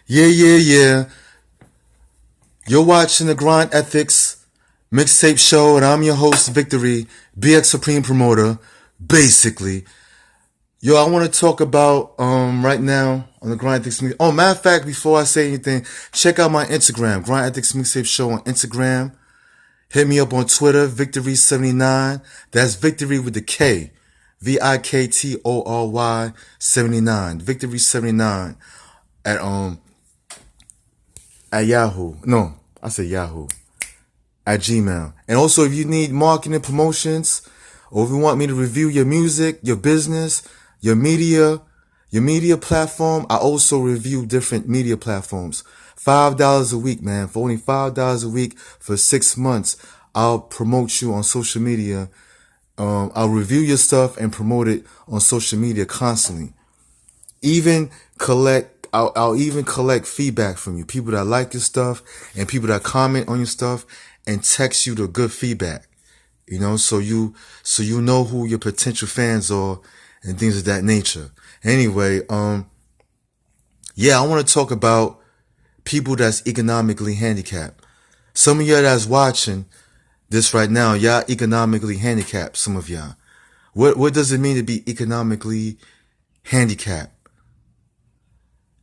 Yeah. You're watching the Grind Ethiks MixTape show, and I'm your host, Viktory, BX Supreme Promoter, basically. Yo, I want to talk about right now on the Grind Ethiks. Oh, matter of fact, before I say anything, check out my Instagram, Grind Ethiks MixTape Show on Instagram. Hit me up on Twitter, Viktory79. That's Viktory with the K. Viktory 79. Viktory79 at at Yahoo. No, I said Yahoo. At Gmail. And also, if you need marketing promotions, or if you want me to review your music, your business, your media platform, I also review different media platforms. $5 a week, man. For only $5 a week for 6 months, I'll promote you on social media. I'll review your stuff and promote it on social media constantly. I'll even collect feedback from you. People that like your stuff and people that comment on your stuff and text you the good feedback. You know, so you know who your potential fans are and things of that nature. Anyway, I want to talk about people that's economically handicapped. Some of y'all that's watching this right now, y'all economically handicapped, some of y'all. What does it mean to be economically handicapped?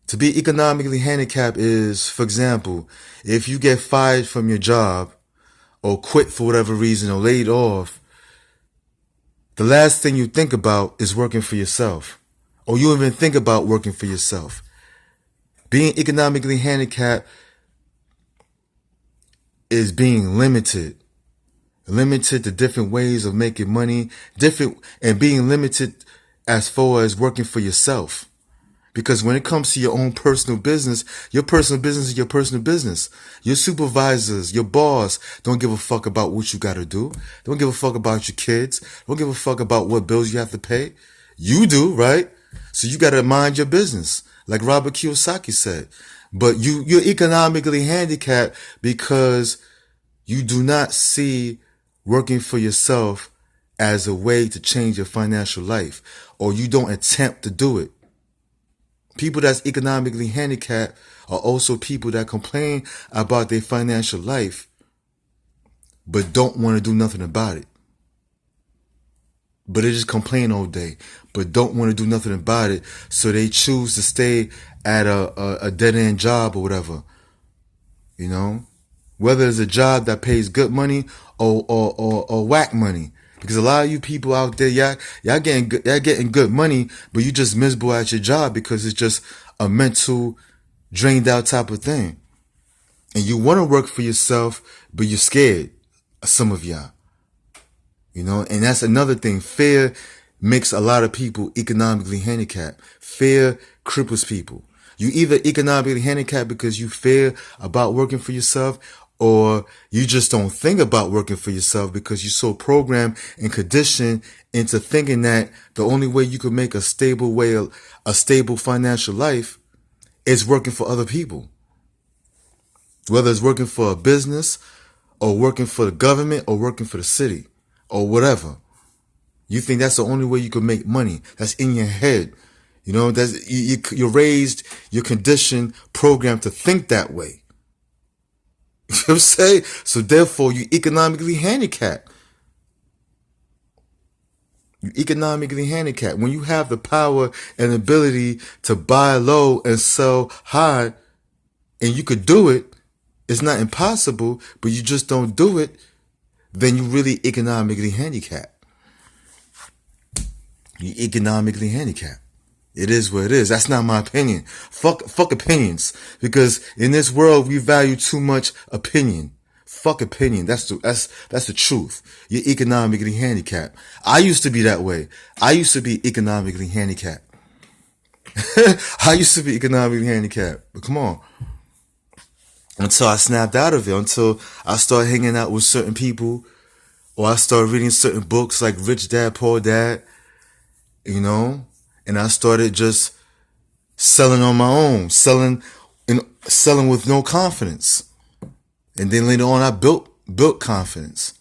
To be economically handicapped is, for example, if you get fired from your job or quit for whatever reason or laid off, the last thing you think about is working for yourself. Or you even think about working for yourself. Being economically handicapped is being limited to different ways of making money, and being limited as far as working for yourself. Because when it comes to your own personal business, your personal business is your personal business. Your supervisors, your boss don't give a fuck about what you gotta do. Don't give a fuck about your kids. Don't give a fuck about what bills you have to pay. You do, right? So you gotta mind your business, like Robert Kiyosaki said. But you're economically handicapped because you do not see working for yourself as a way to change your financial life, or you don't attempt to do it. People that's economically handicapped are also people that complain about their financial life, but don't want to do nothing about it. But they just complain all day, but don't want to do nothing about it. So they choose to stay at a dead-end job or whatever. You know? Whether it's a job that pays good money or whack money. Because a lot of you people out there, y'all getting good money, but you just miserable at your job because it's just a mental drained out type of thing. And you want to work for yourself, but you're scared. Some of y'all. You know, and that's another thing. Fear makes a lot of people economically handicapped. Fear cripples people. You either economically handicapped because you fear about working for yourself, or you just don't think about working for yourself because you're so programmed and conditioned into thinking that the only way you can make a stable financial life is working for other people. Whether it's working for a business or working for the government or working for the city or whatever. You think that's the only way you can make money. That's in your head. You know, you're raised, you're conditioned, programmed to think that way. You know what I'm saying? So therefore, you're economically handicapped. You're economically handicapped. When you have the power and ability to buy low and sell high, and you could do it, it's not impossible, but you just don't do it, then you're really economically handicapped. You're economically handicapped. It is what it is. That's not my opinion. Fuck opinions. Because in this world, we value too much opinion. Fuck opinion. That's the truth. You're economically handicapped. I used to be that way. I used to be economically handicapped. I used to be economically handicapped. But come on. Until I snapped out of it. Until I started hanging out with certain people. Or I started reading certain books like Rich Dad, Poor Dad. You know? And I started just selling on my own, selling with no confidence. And then later on, I built confidence.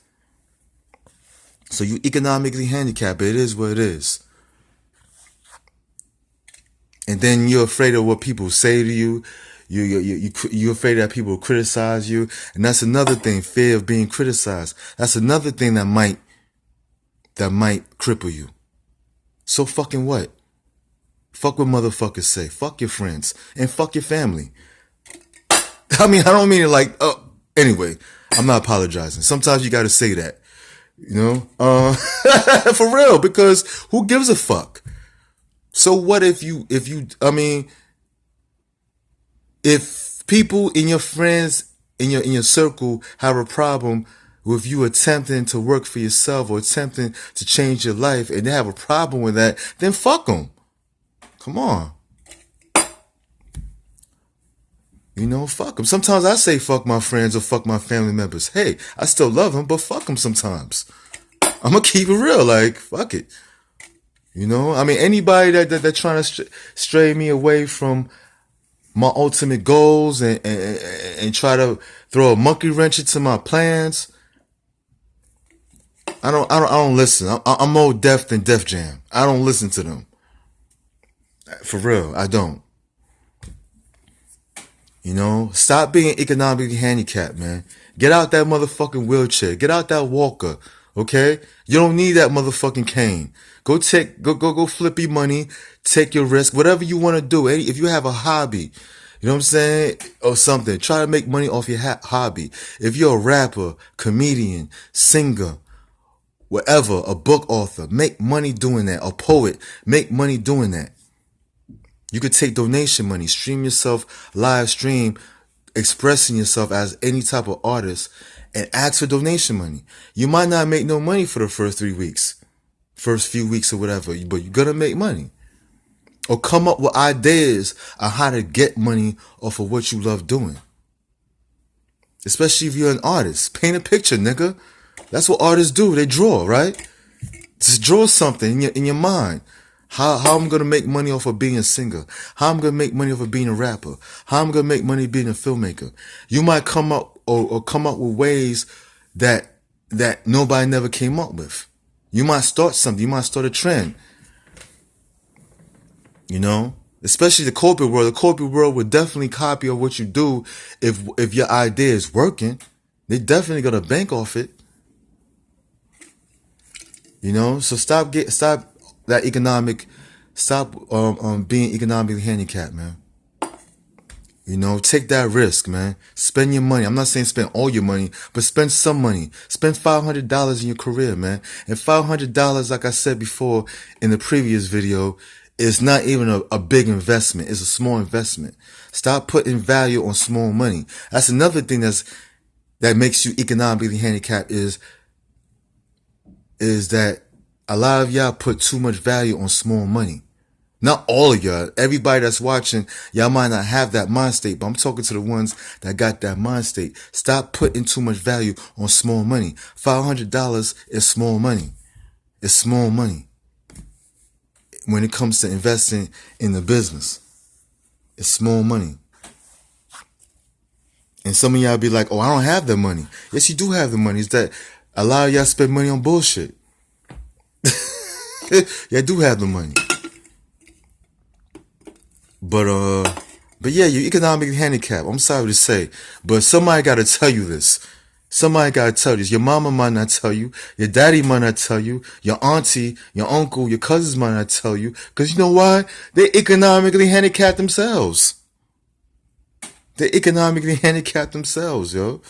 So you economically handicapped. It is what it is. And then you're afraid of what people say to you. You're afraid that people will criticize you. And that's another thing, fear of being criticized. That's another thing that might cripple you. So fucking what? Fuck what motherfuckers say. Fuck your friends. And fuck your family. I mean, I don't mean it like, anyway, I'm not apologizing. Sometimes you gotta say that. You know? For real, because who gives a fuck? So what if people in your friends, in your circle have a problem with you attempting to work for yourself or attempting to change your life and they have a problem with that, then fuck them. Come on. You know, fuck them. Sometimes I say fuck my friends or fuck my family members. Hey, I still love them, but fuck them sometimes. I'm gonna keep it real, like, fuck it. You know, I mean, anybody that trying to stray me away from my ultimate goals and try to throw a monkey wrench into my plans, I don't listen. I'm more deaf than Def Jam. I don't listen to them. For real, I don't. You know, stop being economically handicapped, man. Get out that motherfucking wheelchair. Get out that walker. Okay? You don't need that motherfucking cane. Go flip your money. Take your risk. Whatever you want to do. If you have a hobby, you know what I'm saying? Or something. Try to make money off your hobby. If you're a rapper, comedian, singer, whatever, a book author, make money doing that. A poet, make money doing that. You could take donation money, stream yourself, live stream, expressing yourself as any type of artist and ask for donation money. You might not make no money for the first 3 weeks, first few weeks or whatever, but you're going to make money. Or come up with ideas on how to get money off of what you love doing. Especially if you're an artist. Paint a picture, nigga. That's what artists do. They draw, right? Just draw something in your mind. How I'm going to make money off of being a singer. How I'm going to make money off of being a rapper. How I'm going to make money being a filmmaker. You might come up or come up with ways that nobody never came up with. You might start something. You might start a trend. You know, especially the corporate world. The corporate world would definitely copy of what you do if your idea is working. They definitely got to bank off it. You know, so stop being economically handicapped, man. You know, take that risk, man. Spend your money. I'm not saying spend all your money, but spend some money. Spend $500 in your career, man. And $500, like I said before in the previous video, is not even a big investment. It's a small investment. Stop putting value on small money. That's another thing that makes you economically handicapped is that a lot of y'all put too much value on small money. Not all of y'all. Everybody that's watching, y'all might not have that mind state, but I'm talking to the ones that got that mind state. Stop putting too much value on small money. $500 is small money. It's small money. When it comes to investing in the business, it's small money. And some of y'all be like, oh, I don't have the money. Yes, you do have the money. It's that a lot of y'all spend money on bullshit. Y'all do have the money. But yeah, you're economically handicapped. I'm sorry to say, but somebody got to tell you this. Somebody got to tell you this. Your mama might not tell you. Your daddy might not tell you. Your auntie, your uncle, your cousins might not tell you. Because you know why? They economically handicapped themselves. They economically handicapped themselves, yo.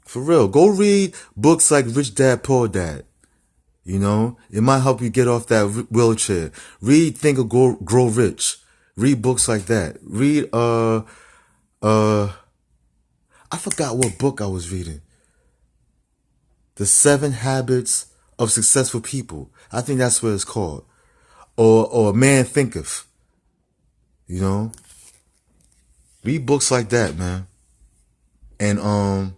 For real. Go read books like Rich Dad, Poor Dad. You know, it might help you get off that wheelchair. Read Think or Grow Rich. Read books like that. Read, I forgot what book I was reading. The 7 Habits of Successful People. I think that's what it's called. Or Man Thinketh. You know? Read books like that, man. And,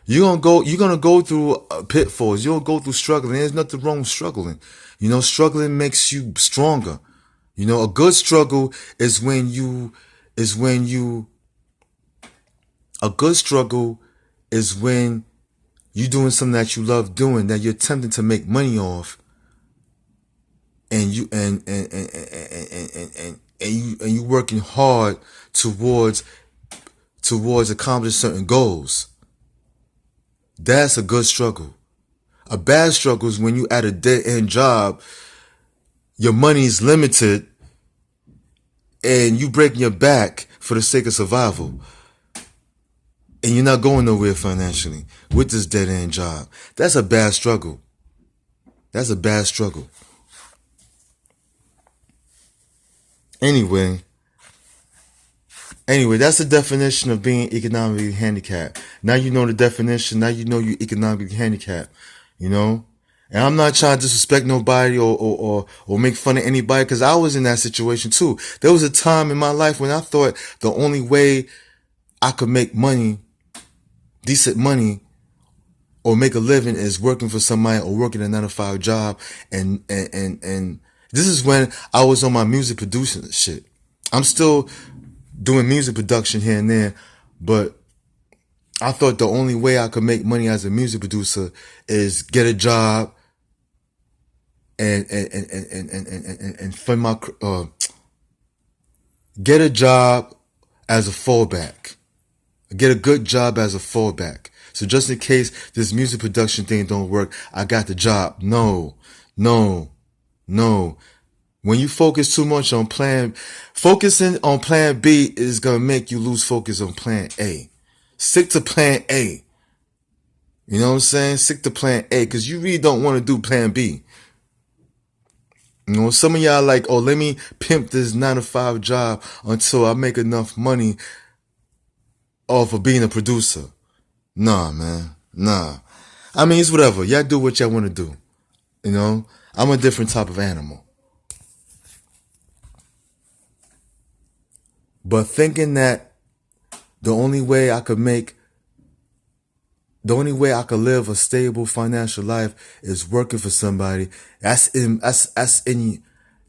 you're gonna go through pitfalls. You're gonna go through struggling. There's nothing wrong with struggling. You know, struggling makes you stronger. You know, a good struggle is when you're doing something that you love doing, that you're attempting to make money off. and you working hard towards accomplishing certain goals. That's a good struggle. A bad struggle is when you at a dead end job, your money is limited, and you breaking your back for the sake of survival, and you're not going nowhere financially with this dead end job. That's a bad struggle. That's a bad struggle. Anyway, that's the definition of being economically handicapped. Now you know the definition. Now you know you're economically handicapped. You know? And I'm not trying to disrespect nobody or make fun of anybody, because I was in that situation too. There was a time in my life when I thought the only way I could make money, decent money, or make a living is working for somebody or working a 9-to-5 job. And this is when I was on my music producing shit. I'm still doing music production here and there, but I thought the only way I could make money as a music producer is get a job and fund my get a job as a fallback. Get a good job as a fallback. So just in case this music production thing don't work, I got the job. No. When you focus too much on focusing on plan B is going to make you lose focus on plan A. Stick to plan A. You know what I'm saying? Stick to plan A, because you really don't want to do plan B. You know, some of y'all like, oh, let me pimp this 9-to-5 job until I make enough money off of being a producer. Nah, man. Nah. I mean, it's whatever. Y'all do what y'all want to do. You know? I'm a different type of animal. But thinking that the only way I could live a stable financial life is working for somebody, that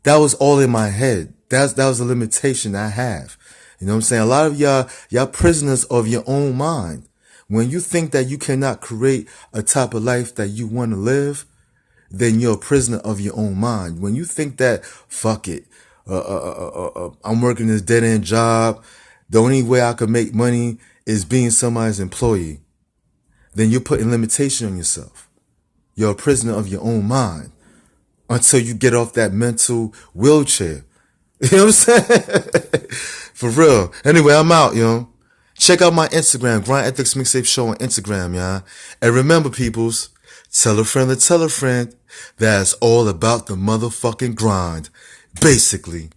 was all in my head. That was a limitation I have. You know what I'm saying? A lot of y'all prisoners of your own mind. When you think that you cannot create a type of life that you want to live, then you're a prisoner of your own mind. When you think that, fuck it, I'm working this dead end job, the only way I could make money is being somebody's employee, then you're putting limitation on yourself. You're a prisoner of your own mind until you get off that mental wheelchair. You know what I'm saying? For real. Anyway, I'm out, yo. Check out my Instagram, Grind Ethiks MixTape Show on Instagram, y'all. And remember, peoples, tell a friend to tell a friend, that's all about the motherfucking grind. Basically.